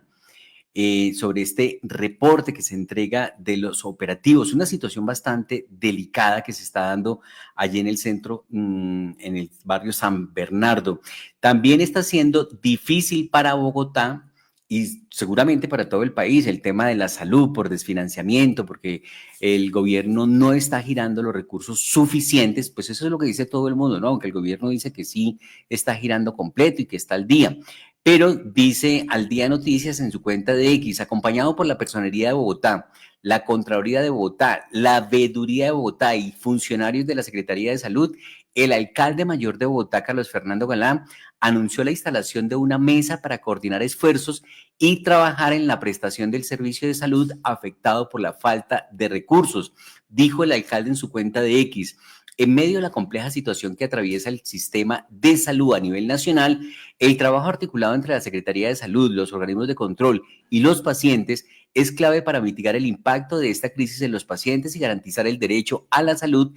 sobre este reporte que se entrega de los operativos. Una situación bastante delicada que se está dando allí en el centro, en el barrio San Bernardo. También está siendo difícil para Bogotá y seguramente para todo el país el tema de la salud por desfinanciamiento, porque el gobierno no está girando los recursos suficientes. Pues eso es lo que dice todo el mundo, ¿no? Aunque el gobierno dice que sí está girando completo y que está al día. Pero dice Al Día Noticias en su cuenta de X, acompañado por la Personería de Bogotá, la Contraloría de Bogotá, la Veeduría de Bogotá y funcionarios de la Secretaría de Salud, el alcalde mayor de Bogotá, Carlos Fernando Galán, anunció la instalación de una mesa para coordinar esfuerzos y trabajar en la prestación del servicio de salud afectado por la falta de recursos, dijo el alcalde en su cuenta de X. En medio de la compleja situación que atraviesa el sistema de salud a nivel nacional, el trabajo articulado entre la Secretaría de Salud, los organismos de control y los pacientes es clave para mitigar el impacto de esta crisis en los pacientes y garantizar el derecho a la salud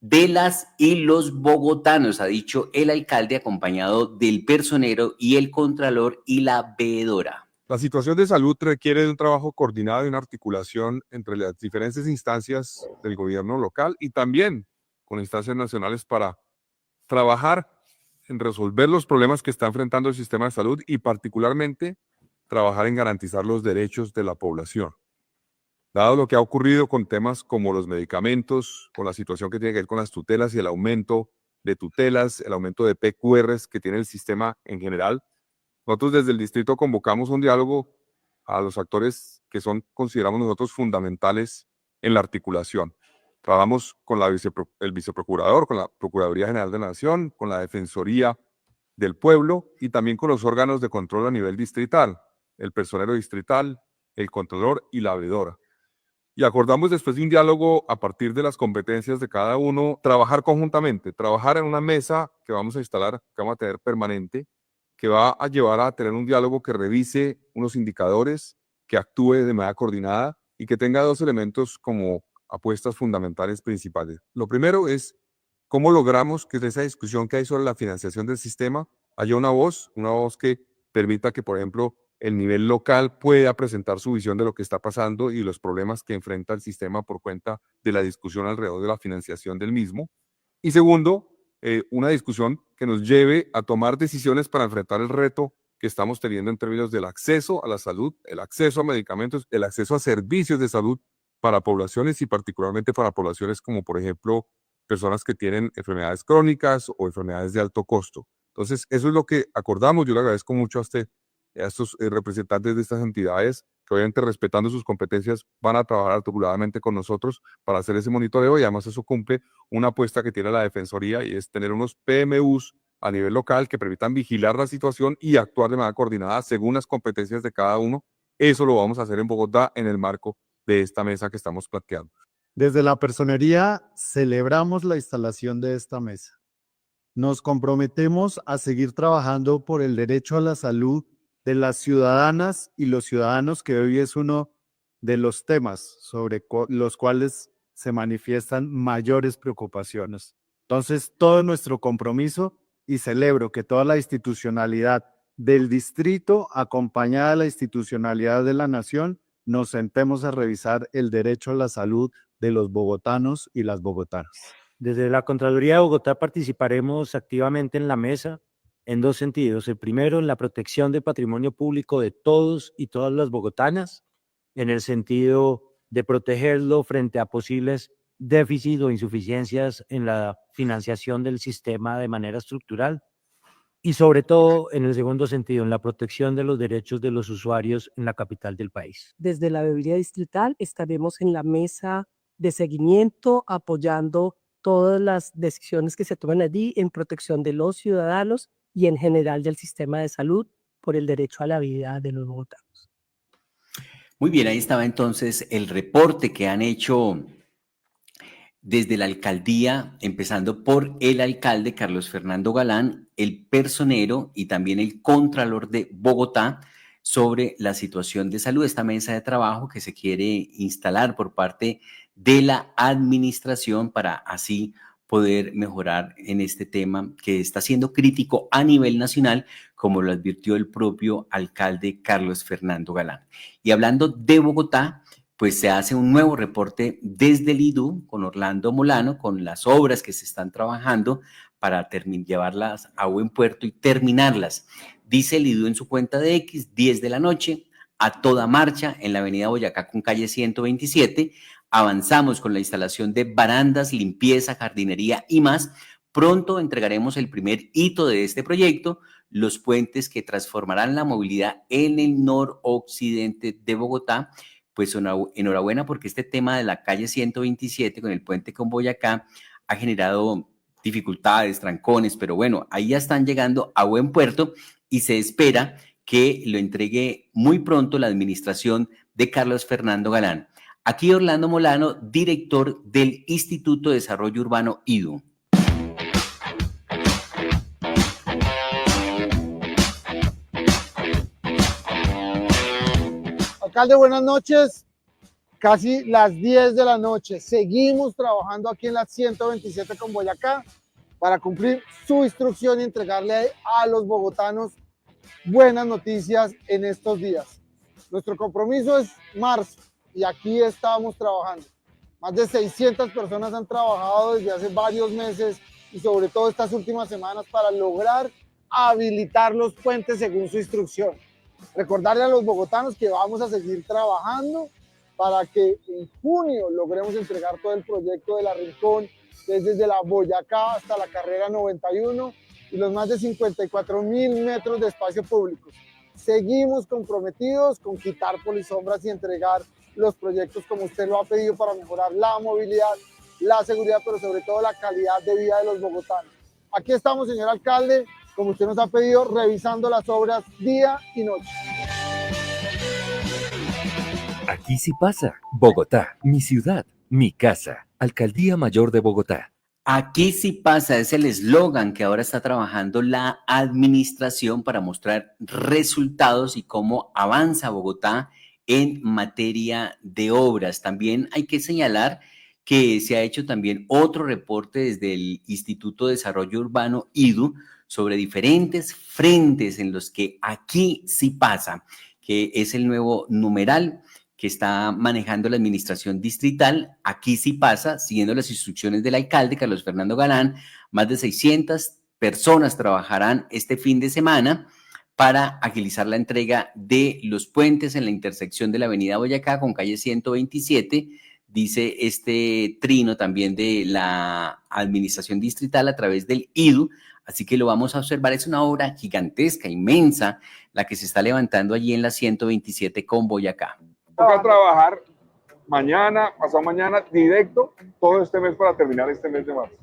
de las y los bogotanos, ha dicho el alcalde, acompañado del personero y el contralor y la veedora. La situación de salud requiere de un trabajo coordinado y una articulación entre las diferentes instancias del gobierno local y también con instancias nacionales para trabajar en resolver los problemas que está enfrentando el sistema de salud y particularmente trabajar en garantizar los derechos de la población. Dado lo que ha ocurrido con temas como los medicamentos, con la situación que tiene que ver con las tutelas y el aumento de tutelas, el aumento de PQRs que tiene el sistema en general, nosotros desde el distrito convocamos un diálogo a los actores que consideramos nosotros fundamentales en la articulación. Trabajamos con el viceprocurador, con la Procuraduría General de la Nación, con la Defensoría del Pueblo y también con los órganos de control a nivel distrital, el personero distrital, el contralor y la veedora. Y acordamos después de un diálogo a partir de las competencias de cada uno, trabajar conjuntamente, trabajar en una mesa que vamos a instalar, que vamos a tener permanente, que va a llevar a tener un diálogo que revise unos indicadores, que actúe de manera coordinada y que tenga dos elementos como apuestas fundamentales principales. Lo primero es cómo logramos que de esa discusión que hay sobre la financiación del sistema haya una voz que permita que, por ejemplo, el nivel local pueda presentar su visión de lo que está pasando y los problemas que enfrenta el sistema por cuenta de la discusión alrededor de la financiación del mismo. Y segundo, una discusión que nos lleve a tomar decisiones para enfrentar el reto que estamos teniendo en términos del acceso a la salud, el acceso a medicamentos, el acceso a servicios de salud para poblaciones y particularmente para poblaciones como, por ejemplo, personas que tienen enfermedades crónicas o enfermedades de alto costo. Entonces, eso es lo que acordamos. Yo le agradezco mucho a estos representantes de estas entidades que obviamente respetando sus competencias van a trabajar articuladamente con nosotros para hacer ese monitoreo y además eso cumple una apuesta que tiene la Defensoría y es tener unos PMUs a nivel local que permitan vigilar la situación y actuar de manera coordinada según las competencias de cada uno. Eso lo vamos a hacer en Bogotá en el marco de esta mesa que estamos planteando. Desde la personería celebramos la instalación de esta mesa. Nos comprometemos a seguir trabajando por el derecho a la salud de las ciudadanas y los ciudadanos, que hoy es uno de los temas sobre los cuales se manifiestan mayores preocupaciones. Entonces, todo nuestro compromiso, y celebro que toda la institucionalidad del distrito, acompañada de la institucionalidad de la nación, nos sentemos a revisar el derecho a la salud de los bogotanos y las bogotanas. Desde la Contraloría de Bogotá participaremos activamente en la mesa en dos sentidos. El primero, en la protección del patrimonio público de todos y todas las bogotanas, en el sentido de protegerlo frente a posibles déficits o insuficiencias en la financiación del sistema de manera estructural. Y sobre todo, en el segundo sentido, en la protección de los derechos de los usuarios en la capital del país. Desde la veeduría distrital estaremos en la mesa de seguimiento, apoyando todas las decisiones que se toman allí en protección de los ciudadanos y en general del sistema de salud por el derecho a la vida de los bogotanos. Muy bien, ahí estaba entonces el reporte que han hecho desde la alcaldía, empezando por el alcalde Carlos Fernando Galán, el personero y también el contralor de Bogotá sobre la situación de salud, esta mesa de trabajo que se quiere instalar por parte de la administración para así poder mejorar en este tema que está siendo crítico a nivel nacional, como lo advirtió el propio alcalde Carlos Fernando Galán. Y hablando de Bogotá, pues se hace un nuevo reporte desde el IDU con Orlando Molano, con las obras que se están trabajando para llevarlas a buen puerto y terminarlas. Dice el IDU en su cuenta de X, 10 de la noche, a toda marcha en la avenida Boyacá con calle 127. Avanzamos con la instalación de barandas, limpieza, jardinería y más. Pronto entregaremos el primer hito de este proyecto. los puentes que transformarán la movilidad en el noroccidente de Bogotá. Pues enhorabuena, porque este tema de la calle 127 con el puente con Boyacá ha generado dificultades, trancones, pero bueno, ahí ya están llegando a buen puerto y se espera que lo entregue muy pronto la administración de Carlos Fernando Galán. Aquí Orlando Molano, director del Instituto de Desarrollo Urbano IDU. Alcalde, buenas noches. Casi las 10 de la noche. Seguimos trabajando aquí en la 127 con Boyacá para cumplir su instrucción y entregarle a los bogotanos buenas noticias en estos días. Nuestro compromiso es marzo y aquí estamos trabajando. Más de 600 personas han trabajado desde hace varios meses y sobre todo estas últimas semanas para lograr habilitar los puentes según su instrucción. Recordarle a los bogotanos que vamos a seguir trabajando para que en junio logremos entregar todo el proyecto de La Rincón, desde la Boyacá hasta la carrera 91 y los más de 54.000 metros de espacio público. Seguimos comprometidos con quitar polisombras y entregar los proyectos como usted lo ha pedido para mejorar la movilidad, la seguridad, pero sobre todo la calidad de vida de los bogotanos. Aquí estamos, señor alcalde, como usted nos ha pedido, revisando las obras día y noche. Aquí sí pasa. Bogotá, mi ciudad, mi casa. Alcaldía Mayor de Bogotá. Aquí sí pasa, es el eslogan que ahora está trabajando la administración para mostrar resultados y cómo avanza Bogotá en materia de obras. También hay que señalar que se ha hecho también otro reporte desde el Instituto de Desarrollo Urbano IDU sobre diferentes frentes en los que aquí sí pasa, que es el nuevo numeral que está manejando la administración distrital. Aquí sí pasa, siguiendo las instrucciones del alcalde Carlos Fernando Galán. Más de 600 personas trabajarán este fin de semana para agilizar la entrega de los puentes en la intersección de la avenida Boyacá con calle 127, dice este trino también de la administración distrital a través del IDU. Así que lo vamos a observar, es una obra gigantesca, inmensa, la que se está levantando allí en la 127 con Boyacá. Toca trabajar mañana, pasado mañana, directo, todo este mes para terminar este mes de marzo.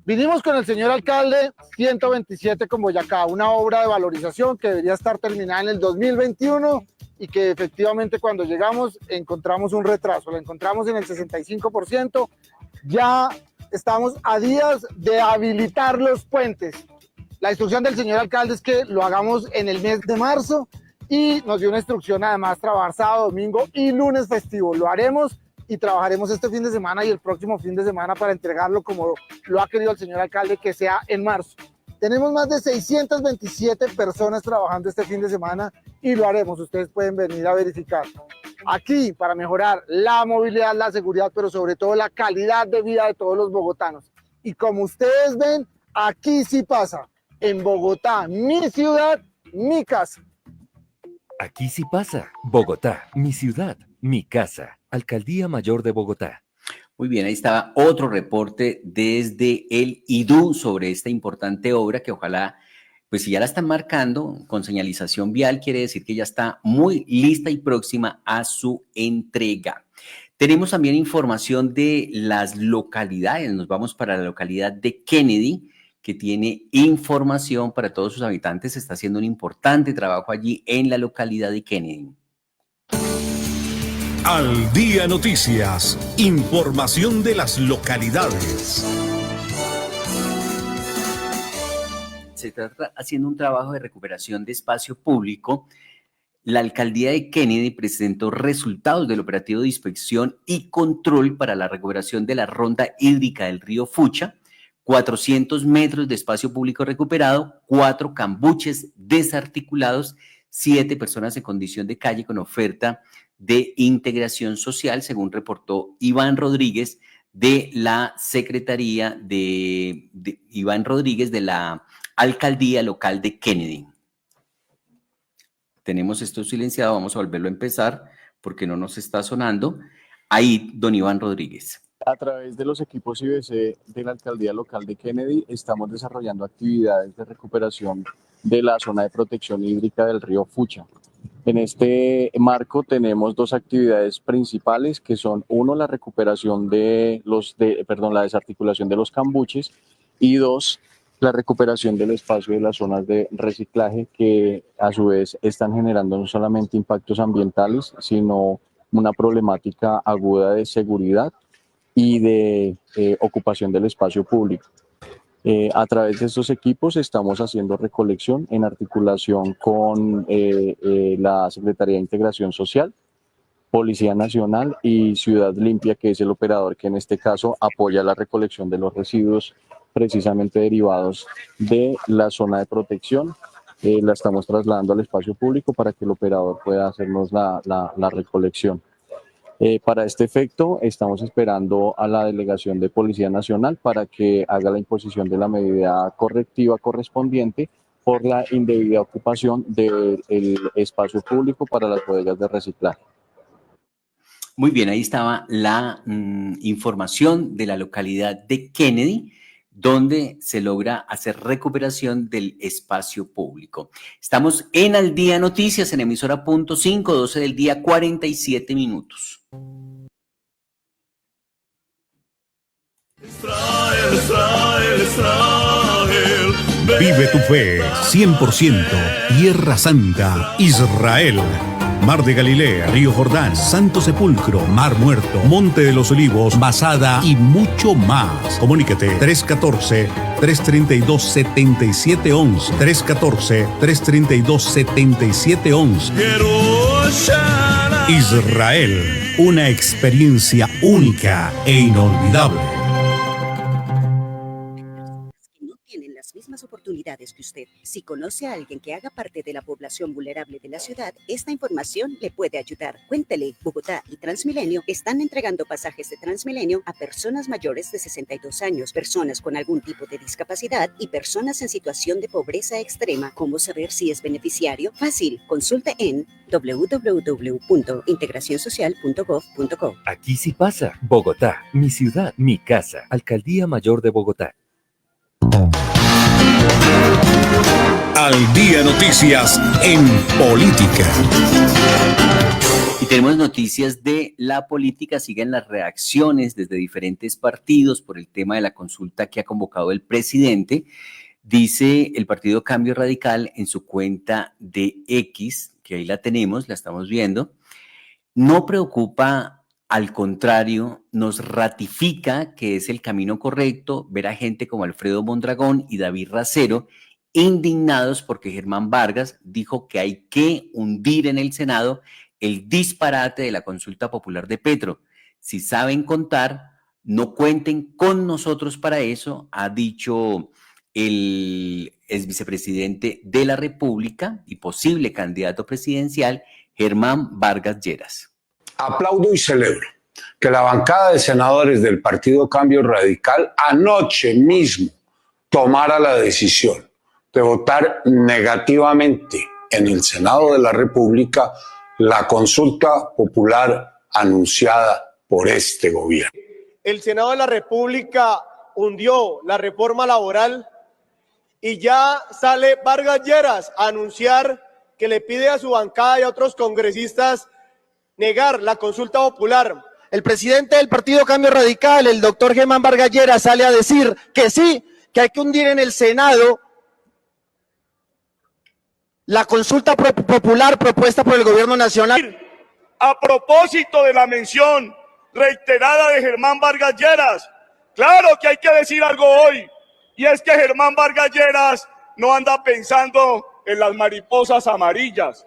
Vinimos con el señor alcalde 127 con Boyacá, una obra de valorización que debería estar terminada en el 2021 y que efectivamente cuando llegamos encontramos un retraso, la encontramos en el 65%, ya estamos a días de habilitar los puentes. La instrucción del señor alcalde es que lo hagamos en el mes de marzo y nos dio una instrucción además trabajar sábado, domingo y lunes festivo. Lo haremos y trabajaremos este fin de semana y el próximo fin de semana para entregarlo como lo ha querido el señor alcalde, que sea en marzo. Tenemos más de 627 personas trabajando este fin de semana y lo haremos. Ustedes pueden venir a verificar. Aquí para mejorar la movilidad, la seguridad, pero sobre todo la calidad de vida de todos los bogotanos. Y como ustedes ven, aquí sí pasa. En Bogotá, mi ciudad, mi casa. Aquí sí pasa. Bogotá, mi ciudad, mi casa. Alcaldía Mayor de Bogotá. Muy bien, ahí estaba otro reporte desde el IDU sobre esta importante obra que ojalá, pues si ya la están marcando con señalización vial, quiere decir que ya está muy lista y próxima a su entrega. Tenemos también información de las localidades. Nos vamos para la localidad de Kennedy, que tiene información para todos sus habitantes. Está haciendo un importante trabajo allí en la localidad de Kennedy. Al Día Noticias, información de las localidades. Se está haciendo un trabajo de recuperación de espacio público. La alcaldía de Kennedy presentó resultados del operativo de inspección y control para la recuperación de la ronda hídrica del río Fucha. 400 metros de espacio público recuperado, 4 cambuches desarticulados, 7 personas en condición de calle con oferta de integración social, según reportó Iván Rodríguez de la Secretaría de Iván Rodríguez de la Alcaldía Local de Kennedy. Tenemos esto silenciado, vamos a volverlo a empezar porque no nos está sonando. Ahí, don Iván Rodríguez. A través de los equipos IBC de la Alcaldía Local de Kennedy estamos desarrollando actividades de recuperación de la zona de protección hídrica del río Fucha. En este marco tenemos dos actividades principales que son, uno, la recuperación la desarticulación de los cambuches y dos, la recuperación del espacio de las zonas de reciclaje que a su vez están generando no solamente impactos ambientales, sino una problemática aguda de seguridad y de ocupación del espacio público. A través de estos equipos estamos haciendo recolección en articulación con la Secretaría de Integración Social, Policía Nacional y Ciudad Limpia, que es el operador que en este caso apoya la recolección de los residuos precisamente derivados de la zona de protección. La estamos trasladando al espacio público para que el operador pueda hacernos la recolección. Para este efecto, estamos esperando a la Delegación de Policía Nacional para que haga la imposición de la medida correctiva correspondiente por la indebida ocupación del espacio público para las bodegas de reciclaje. Muy bien, ahí estaba la información de la localidad de Kennedy, donde se logra hacer recuperación del espacio público. Estamos en Al Día Noticias, en emisora punto 5, 12 del día, 47 minutos. Vive tu fe, 100%, Tierra Santa, Israel. Mar de Galilea, Río Jordán, Santo Sepulcro, Mar Muerto, Monte de los Olivos, Masada y mucho más. Comunícate 314-332-7711. 314-332-7711. Israel, una experiencia única e inolvidable. No tienen las mismas oportunidades que usted. Si conoce a alguien que haga parte de la población vulnerable de la ciudad, esta información le puede ayudar. Cuéntele, Bogotá y Transmilenio están entregando pasajes de Transmilenio a personas mayores de 62 años, personas con algún tipo de discapacidad y personas en situación de pobreza extrema. ¿Cómo saber si es beneficiario? Fácil, consulte en www.integracionsocial.gov.co. Aquí sí pasa. Bogotá, mi ciudad, mi casa. Alcaldía Mayor de Bogotá. Al Día Noticias en Política. Y tenemos noticias de la política. Siguen las reacciones desde diferentes partidos por el tema de la consulta que ha convocado el presidente. Dice el partido Cambio Radical en su cuenta de X, que ahí la tenemos, la estamos viendo, no preocupa. Al contrario, nos ratifica que es el camino correcto ver a gente como Alfredo Mondragón y David Racero indignados porque Germán Vargas dijo que hay que hundir en el Senado el disparate de la consulta popular de Petro. Si saben contar, no cuenten con nosotros para eso, ha dicho el exvicepresidente de la República y posible candidato presidencial, Germán Vargas Lleras. Aplaudo y celebro que la bancada de senadores del Partido Cambio Radical anoche mismo tomara la decisión de votar negativamente en el Senado de la República la consulta popular anunciada por este gobierno. El Senado de la República hundió la reforma laboral y ya sale Vargas Lleras a anunciar que le pide a su bancada y a otros congresistas negar la consulta popular. El presidente del Partido Cambio Radical, el doctor Germán Vargas Lleras, sale a decir que sí, que hay que hundir en el Senado la consulta popular propuesta por el gobierno nacional. A propósito de la mención reiterada de Germán Vargas Lleras, claro que hay que decir algo hoy, y es que Germán Vargas Lleras no anda pensando en las mariposas amarillas.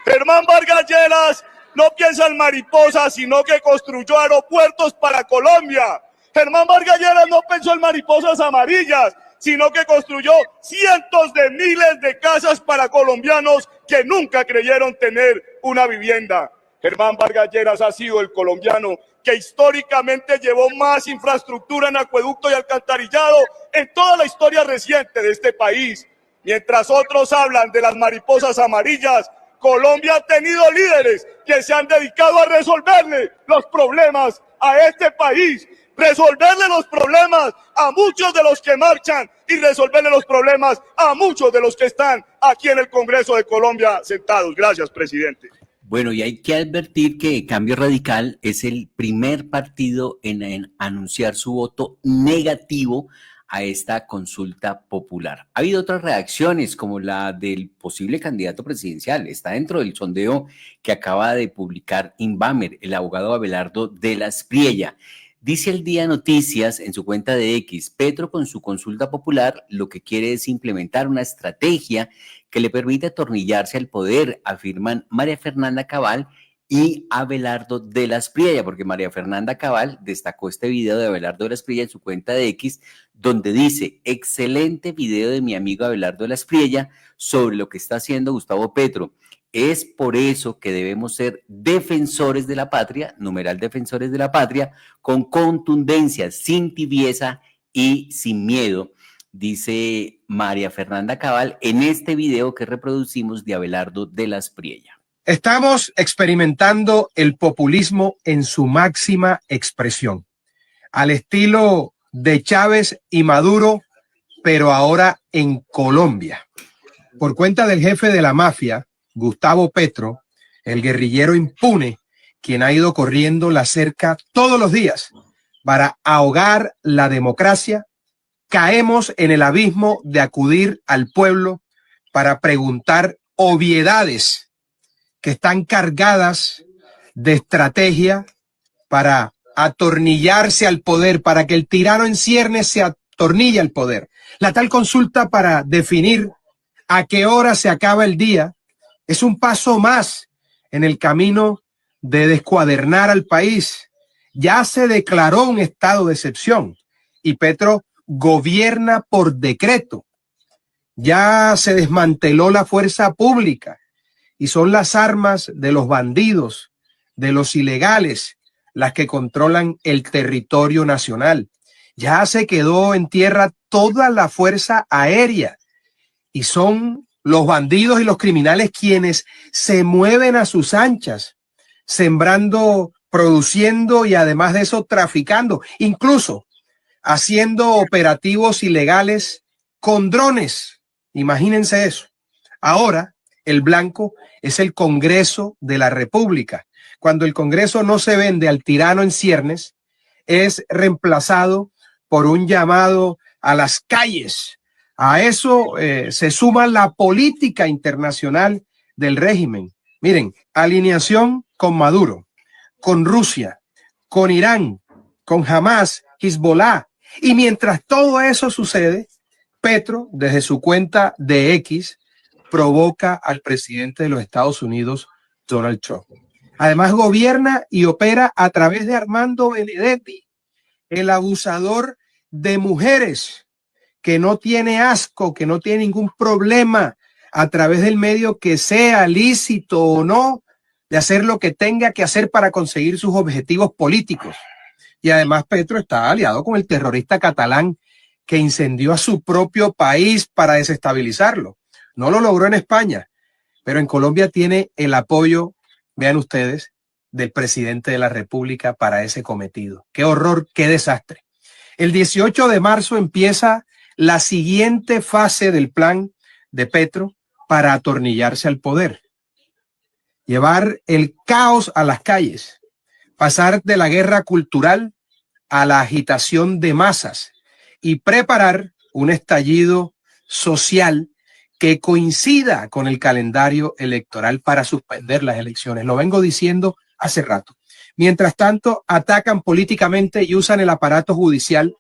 Germán Vargas Lleras no piensa en mariposas, sino que construyó aeropuertos para Colombia. Germán Vargas Lleras no pensó en mariposas amarillas, sino que construyó cientos de miles de casas para colombianos que nunca creyeron tener una vivienda. Germán Vargas Lleras ha sido el colombiano que históricamente llevó más infraestructura en acueducto y alcantarillado en toda la historia reciente de este país. Mientras otros hablan de las mariposas amarillas, Colombia ha tenido líderes que se han dedicado a resolverle los problemas a este país. resolverle los problemas a muchos de los que marchan y resolverle los problemas a muchos de los que están aquí en el Congreso de Colombia sentados. Gracias, presidente. Bueno, y hay que advertir que Cambio Radical es el primer partido en anunciar su voto negativo a esta consulta popular. Ha habido otras reacciones, como la del posible candidato presidencial. Está dentro del sondeo que acaba de publicar Invamer, el abogado Abelardo de la Espriella. Dice El Día Noticias en su cuenta de X, Petro con su consulta popular lo que quiere es implementar una estrategia que le permite atornillarse al poder, afirman María Fernanda Cabal y Abelardo de la Espriella, porque María Fernanda Cabal destacó este video de Abelardo de la Espriella en su cuenta de X, donde dice, excelente video de mi amigo Abelardo de la Espriella sobre lo que está haciendo Gustavo Petro. Es por eso que debemos ser defensores de la patria, numeral defensores de la patria, con contundencia, sin tibieza y sin miedo, dice María Fernanda Cabal en este video que reproducimos de Abelardo de la Espriella. Estamos experimentando el populismo en su máxima expresión, al estilo de Chávez y Maduro, pero ahora en Colombia. Por cuenta del jefe de la mafia, Gustavo Petro, el guerrillero impune, quien ha ido corriendo la cerca todos los días para ahogar la democracia, caemos en el abismo de acudir al pueblo para preguntar obviedades que están cargadas de estrategia para atornillarse al poder, para que el tirano en ciernes se atornille al poder. La tal consulta para definir a qué hora se acaba el día es un paso más en el camino de descuadernar al país. Ya se declaró un estado de excepción y Petro gobierna por decreto. Ya se desmanteló la fuerza pública y son las armas de los bandidos, de los ilegales, las que controlan el territorio nacional. Ya se quedó en tierra toda la fuerza aérea y son los bandidos y los criminales quienes se mueven a sus anchas, sembrando, produciendo y además de eso traficando, incluso haciendo operativos ilegales con drones. Imagínense eso. Ahora el blanco es el Congreso de la República. Cuando el Congreso no se vende al tirano en ciernes, es reemplazado por un llamado a las calles. A eso se suma la política internacional del régimen. Miren, alineación con Maduro, con Rusia, con Irán, con Hamas, Hezbollah. Y mientras todo eso sucede, Petro, desde su cuenta de X, provoca al presidente de los Estados Unidos, Donald Trump. Además, gobierna y opera a través de Armando Benedetti, el abusador de mujeres, que no tiene asco, que no tiene ningún problema a través del medio que sea lícito o no, de hacer lo que tenga que hacer para conseguir sus objetivos políticos. Y además Petro está aliado con el terrorista catalán que incendió a su propio país para desestabilizarlo. No lo logró en España, pero en Colombia tiene el apoyo, vean ustedes, del presidente de la República para ese cometido. Qué horror, qué desastre. El 18 de marzo empieza la siguiente fase del plan de Petro para atornillarse al poder. Llevar el caos a las calles, pasar de la guerra cultural a la agitación de masas y preparar un estallido social que coincida con el calendario electoral para suspender las elecciones. Lo vengo diciendo hace rato. Mientras tanto, atacan políticamente y usan el aparato judicial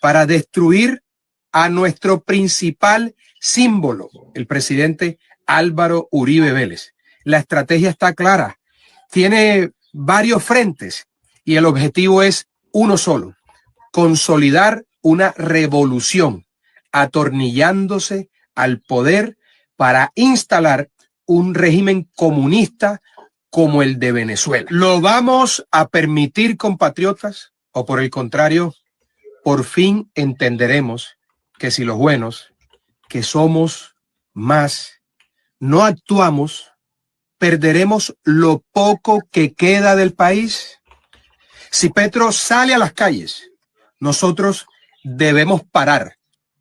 para destruir a nuestro principal símbolo, el presidente Álvaro Uribe Vélez. La estrategia está clara. Tiene varios frentes y el objetivo es uno solo: consolidar una revolución, atornillándose al poder para instalar un régimen comunista como el de Venezuela. ¿Lo vamos a permitir, compatriotas? ¿O por el contrario, por fin entenderemos que si los buenos, que somos más, no actuamos, perderemos lo poco que queda del país? Si Petro sale a las calles, nosotros debemos parar.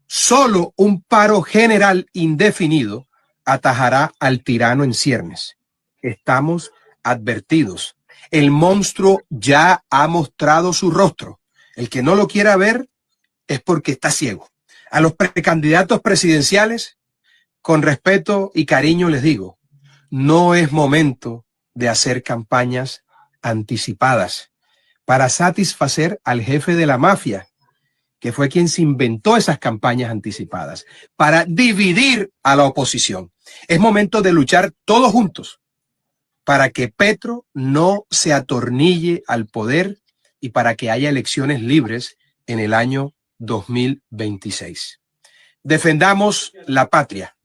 Solo un paro general indefinido atajará al tirano en ciernes. Estamos advertidos. El monstruo ya ha mostrado su rostro. El que no lo quiera ver es porque está ciego. A los precandidatos presidenciales, con respeto y cariño les digo, no es momento de hacer campañas anticipadas para satisfacer al jefe de la mafia, que fue quien se inventó esas campañas anticipadas, para dividir a la oposición. Es momento de luchar todos juntos para que Petro no se atornille al poder y para que haya elecciones libres en el año 2026. Defendamos la patria.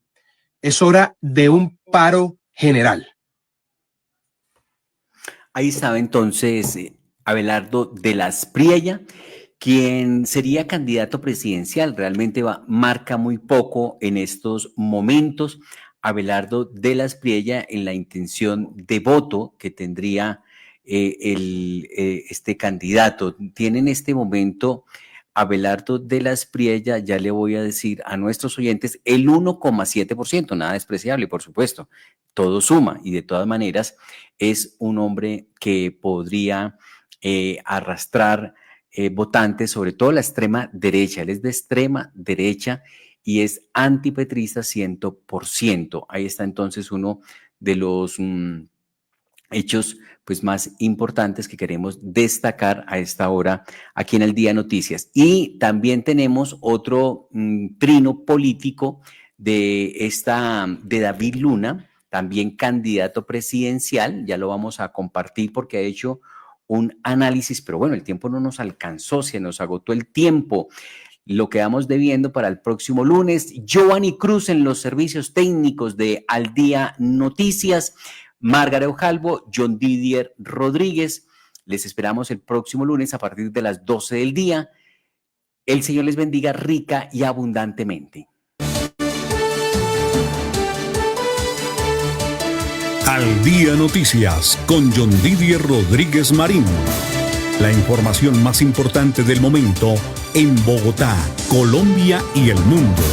Es hora de un paro general. Ahí estaba entonces Abelardo de la Espriella, quien sería candidato presidencial. Realmente marca muy poco en estos momentos Abelardo de la Espriella en la intención de voto que tendría este candidato. Tiene en este momento Abelardo de la Espriella, ya le voy a decir a nuestros oyentes, el 1,7%, nada despreciable, por supuesto, todo suma y de todas maneras es un hombre que podría arrastrar votantes, sobre todo la extrema derecha. Él es de extrema derecha y es antipetrista 100%. Ahí está entonces uno de los hechos pues más importantes que queremos destacar a esta hora aquí en El Día Noticias. Y también tenemos otro trino político de David Luna, también candidato presidencial. Ya lo vamos a compartir porque ha hecho un análisis, pero bueno, el tiempo no nos alcanzó, se nos agotó el tiempo. Lo quedamos debiendo para el próximo lunes. Giovanni Cruz en los servicios técnicos de Al Día Noticias. Margaret Ojalvo, John Didier Rodríguez. Les esperamos el próximo lunes a partir de las 12 del día. El Señor les bendiga rica y abundantemente. Al Día Noticias con John Didier Rodríguez Marín. La información más importante del momento en Bogotá, Colombia y el mundo.